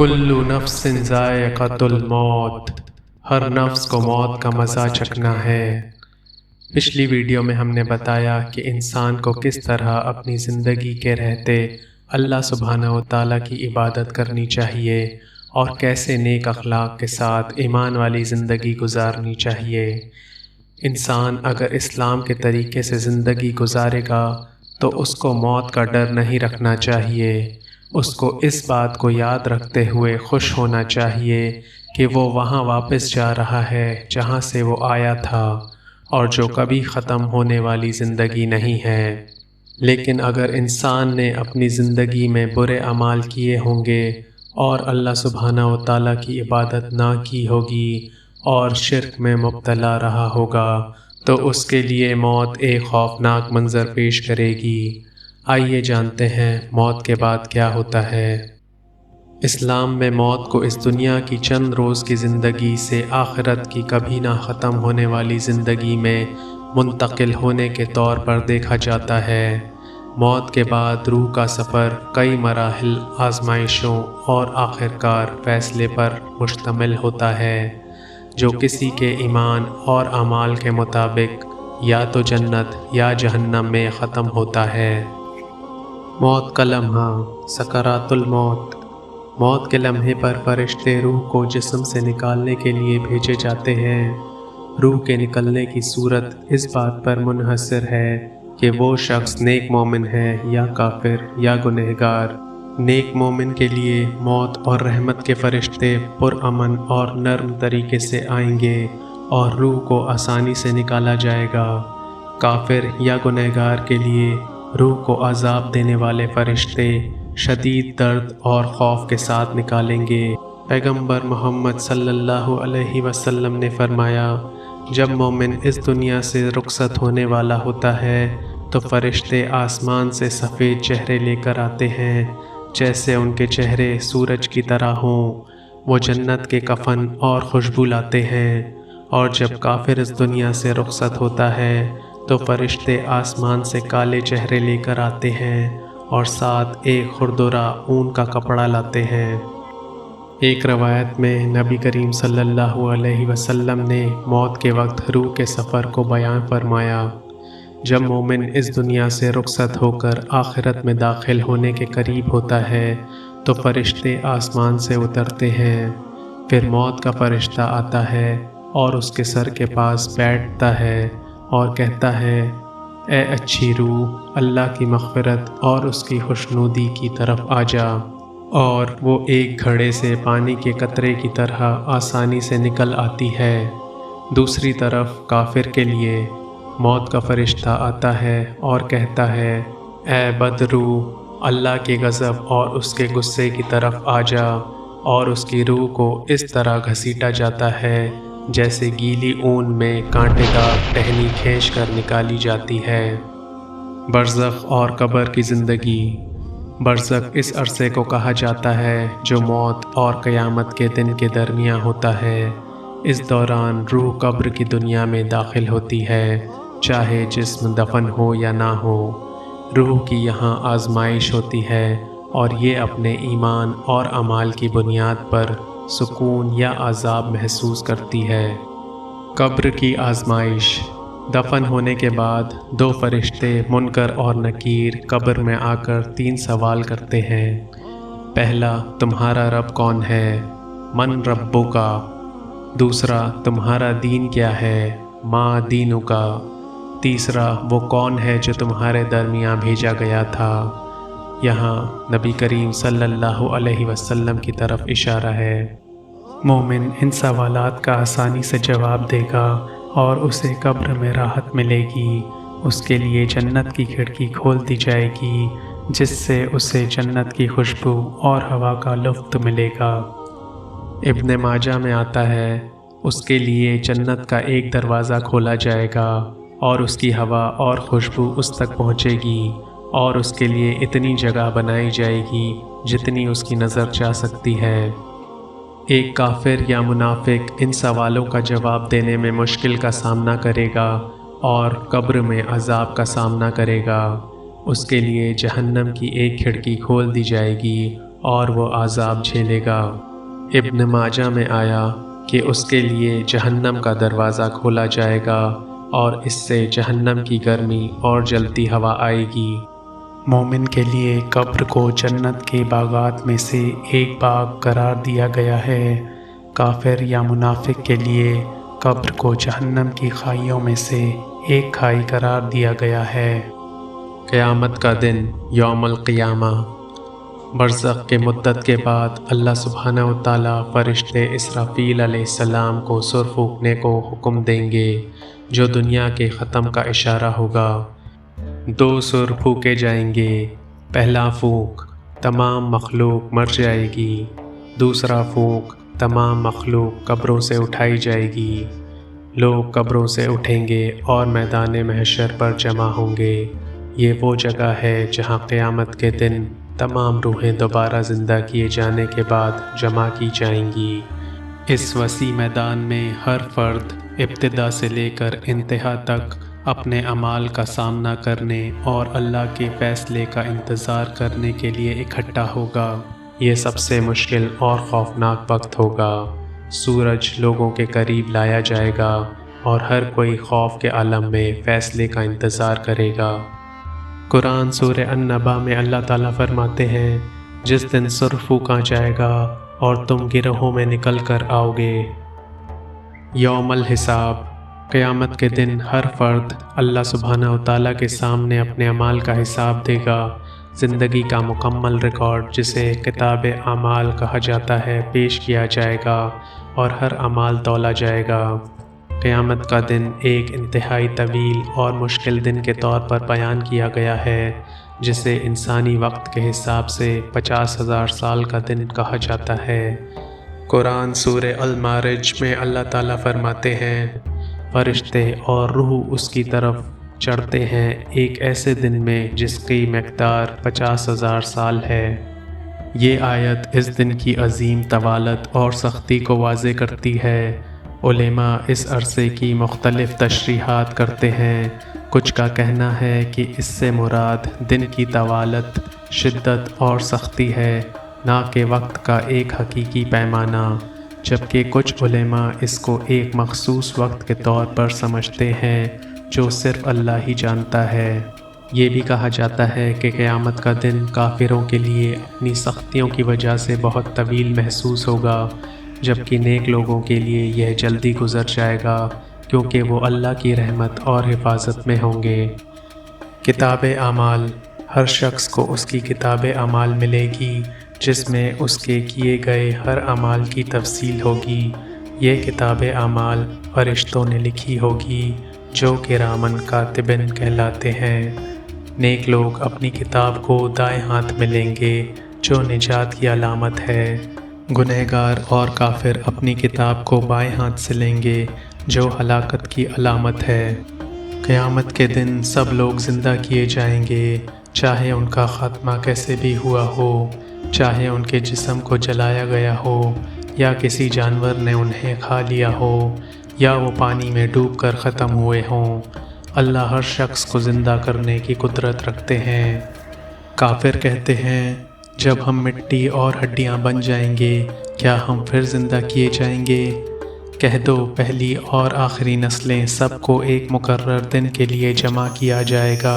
کل نفس ذائقۃ الموت، ہر نفس کو موت کا مزہ چکھنا ہے۔ پچھلی ویڈیو میں ہم نے بتایا کہ انسان کو کس طرح اپنی زندگی کے رہتے اللہ سبحانہ و تعالیٰ کی عبادت کرنی چاہیے اور کیسے نیک اخلاق کے ساتھ ایمان والی زندگی گزارنی چاہیے۔ انسان اگر اسلام کے طریقے سے زندگی گزارے گا تو اس کو موت کا ڈر نہیں رکھنا چاہیے۔ اس کو اس بات کو یاد رکھتے ہوئے خوش ہونا چاہیے کہ وہ وہاں واپس جا رہا ہے جہاں سے وہ آیا تھا اور جو کبھی ختم ہونے والی زندگی نہیں ہے۔ لیکن اگر انسان نے اپنی زندگی میں برے اعمال کیے ہوں گے اور اللہ سبحانہ و تعالیٰ کی عبادت نہ کی ہوگی اور شرک میں مبتلا رہا ہوگا تو اس کے لیے موت ایک خوفناک منظر پیش کرے گی۔ آئیے جانتے ہیں موت کے بعد کیا ہوتا ہے۔ اسلام میں موت کو اس دنیا کی چند روز کی زندگی سے آخرت کی کبھی نہ ختم ہونے والی زندگی میں منتقل ہونے کے طور پر دیکھا جاتا ہے۔ موت کے بعد روح کا سفر کئی مراحل، آزمائشوں اور آخرکار فیصلے پر مشتمل ہوتا ہے جو کسی کے ایمان اور اعمال کے مطابق یا تو جنت یا جہنم میں ختم ہوتا ہے۔ موت کا لمحہ، سکرات الموت۔ موت کے لمحے پر فرشتے روح کو جسم سے نکالنے کے لیے بھیجے جاتے ہیں۔ روح کے نکلنے کی صورت اس بات پر منحصر ہے کہ وہ شخص نیک مومن ہے یا کافر یا گنہگار۔ نیک مومن کے لیے موت اور رحمت کے فرشتے پرامن اور نرم طریقے سے آئیں گے اور روح کو آسانی سے نکالا جائے گا۔ کافر یا گنہگار کے لیے روح کو عذاب دینے والے فرشتے شدید درد اور خوف کے ساتھ نکالیں گے۔ پیغمبر محمد صلی اللہ علیہ وسلم نے فرمایا، جب مومن اس دنیا سے رخصت ہونے والا ہوتا ہے تو فرشتے آسمان سے سفید چہرے لے کر آتے ہیں جیسے ان کے چہرے سورج کی طرح ہوں۔ وہ جنت کے کفن اور خوشبو لاتے ہیں۔ اور جب کافر اس دنیا سے رخصت ہوتا ہے تو فرشتے آسمان سے کالے چہرے لے کر آتے ہیں اور ساتھ ایک خردرہ اون کا کپڑا لاتے ہیں۔ ایک روایت میں نبی کریم صلی اللہ علیہ وسلم نے موت کے وقت روح کے سفر کو بیان فرمایا۔ جب مومن اس دنیا سے رخصت ہو کر آخرت میں داخل ہونے کے قریب ہوتا ہے تو فرشتے آسمان سے اترتے ہیں۔ پھر موت کا فرشتہ آتا ہے اور اس کے سر کے پاس بیٹھتا ہے اور کہتا ہے، اے اچھی روح، اللہ کی مغفرت اور اس کی خوشنودی کی طرف آ جا۔ اور وہ ایک گھڑے سے پانی کے قطرے کی طرح آسانی سے نکل آتی ہے۔ دوسری طرف کافر کے لیے موت کا فرشتہ آتا ہے اور کہتا ہے، اے بدروح، اللہ کے غضب اور اس کے غصے کی طرف آ جا۔ اور اس کی روح کو اس طرح گھسیٹا جاتا ہے جیسے گیلی اون میں کانٹے دار ٹہنی کھینچ کر نکالی جاتی ہے۔ برزخ اور قبر کی زندگی۔ برزخ اس عرصے کو کہا جاتا ہے جو موت اور قیامت کے دن کے درمیان ہوتا ہے۔ اس دوران روح قبر کی دنیا میں داخل ہوتی ہے، چاہے جسم دفن ہو یا نہ ہو۔ روح کی یہاں آزمائش ہوتی ہے اور یہ اپنے ایمان اور اعمال کی بنیاد پر سکون یا عذاب محسوس کرتی ہے۔ قبر کی آزمائش۔ دفن ہونے کے بعد دو فرشتے منکر اور نکیر قبر میں آ کر 3 سوال کرتے ہیں۔ پہلا، تمہارا رب کون ہے؟ من ربک۔ دوسرا، تمہارا دین کیا ہے؟ ما دینک۔ تیسرا، وہ کون ہے جو تمہارے درمیان بھیجا گیا تھا؟ یہاں نبی کریم صلی اللہ علیہ وسلم کی طرف اشارہ ہے۔ مومن ان سوالات کا آسانی سے جواب دے گا اور اسے قبر میں راحت ملے گی۔ اس کے لیے جنت کی کھڑکی کھول دی جائے گی جس سے اسے جنت کی خوشبو اور ہوا کا لطف ملے گا۔ ابن ماجہ میں آتا ہے، اس کے لیے جنت کا ایک دروازہ کھولا جائے گا اور اس کی ہوا اور خوشبو اس تک پہنچے گی اور اس کے لیے اتنی جگہ بنائی جائے گی جتنی اس کی نظر جا سکتی ہے۔ ایک کافر یا منافق ان سوالوں کا جواب دینے میں مشکل کا سامنا کرے گا اور قبر میں عذاب کا سامنا کرے گا۔ اس کے لیے جہنم کی ایک کھڑکی کھول دی جائے گی اور وہ عذاب جھیلے گا۔ ابن ماجہ میں آیا کہ اس کے لیے جہنم کا دروازہ کھولا جائے گا اور اس سے جہنم کی گرمی اور جلتی ہوا آئے گی۔ مومن کے لیے قبر کو جنت کے باغات میں سے ایک باغ قرار دیا گیا ہے، کافر یا منافق کے لیے قبر کو جہنم کی کھائیوں میں سے ایک کھائی قرار دیا گیا ہے۔ قیامت کا دن یوم القیامہ۔ برزخ کے مدت کے بعد اللہ سبحانہ و تعالیٰ فرشتے اسرافیل علیہ السلام کو سر پھونکنے کو حکم دیں گے، جو دنیا کے ختم کا اشارہ ہوگا۔ 2 سر پھونکے جائیں گے۔ پہلا پھونک تمام مخلوق مر جائے گی، دوسرا پھونک تمام مخلوق قبروں سے اٹھائی جائے گی۔ لوگ قبروں سے اٹھیں گے اور میدان محشر پر جمع ہوں گے۔ یہ وہ جگہ ہے جہاں قیامت کے دن تمام روحیں دوبارہ زندہ کیے جانے کے بعد جمع کی جائیں گی۔ اس وسیع میدان میں ہر فرد ابتدا سے لے کر انتہا تک اپنے اعمال کا سامنا کرنے اور اللہ کے فیصلے کا انتظار کرنے کے لیے اکٹھا ہوگا۔ یہ سب سے مشکل اور خوفناک وقت ہوگا۔ سورج لوگوں کے قریب لایا جائے گا اور ہر کوئی خوف کے عالم میں فیصلے کا انتظار کرے گا۔ قرآن سورہ النبا میں اللہ تعالیٰ فرماتے ہیں، جس دن سر پھونکا جائے گا اور تم گروہوں میں نکل کر آؤ گے۔ یوم الحساب۔ قیامت کے دن ہر فرد اللہ سبحانہ و تعالیٰ کے سامنے اپنے اعمال کا حساب دے گا۔ زندگی کا مکمل ریکارڈ، جسے کتاب اعمال کہا جاتا ہے، پیش کیا جائے گا اور ہر عمل تولا جائے گا۔ قیامت کا دن ایک انتہائی طویل اور مشکل دن کے طور پر بیان کیا گیا ہے، جسے انسانی وقت کے حساب سے 50,000 سال کا دن کہا جاتا ہے۔ قرآن سورہ المعارج میں اللہ تعالیٰ فرماتے ہیں، فرشتے اور روح اس کی طرف چڑھتے ہیں ایک ایسے دن میں جس کی مقدار 50,000 سال ہے۔ یہ آیت اس دن کی عظیم طوالت اور سختی کو واضح کرتی ہے۔ علماء اس عرصے کی مختلف تشریحات کرتے ہیں۔ کچھ کا کہنا ہے کہ اس سے مراد دن کی طوالت، شدت اور سختی ہے، نہ کہ وقت کا ایک حقیقی پیمانہ، جبکہ کچھ علماء اس کو ایک مخصوص وقت کے طور پر سمجھتے ہیں جو صرف اللہ ہی جانتا ہے۔ یہ بھی کہا جاتا ہے کہ قیامت کا دن کافروں کے لیے اپنی سختیوں کی وجہ سے بہت طویل محسوس ہوگا، جبکہ نیک لوگوں کے لیے یہ جلدی گزر جائے گا، کیونکہ وہ اللہ کی رحمت اور حفاظت میں ہوں گے۔ کتاب اعمال۔ ہر شخص کو اس کی کتاب اعمال ملے گی، جس میں اس کے کیے گئے ہر عمل کی تفصیل ہوگی۔ یہ کتاب اعمال فرشتوں نے لکھی ہوگی، جو کرامن کاتبین کہلاتے ہیں۔ نیک لوگ اپنی کتاب کو دائیں ہاتھ میں لیں گے، جو نجات کی علامت ہے۔ گنہگار اور کافر اپنی کتاب کو بائیں ہاتھ سے لیں گے، جو ہلاکت کی علامت ہے۔ قیامت کے دن سب لوگ زندہ کیے جائیں گے، چاہے ان کا خاتمہ کیسے بھی ہوا ہو، چاہے ان کے جسم کو جلایا گیا ہو یا کسی جانور نے انہیں کھا لیا ہو یا وہ پانی میں ڈوب کر ختم ہوئے ہوں۔ اللہ ہر شخص کو زندہ کرنے کی قدرت رکھتے ہیں۔ کافر کہتے ہیں، جب ہم مٹی اور ہڈیاں بن جائیں گے، کیا ہم پھر زندہ کیے جائیں گے؟ کہہ دو، پہلی اور آخری نسلیں سب کو ایک مقرر دن کے لیے جمع کیا جائے گا۔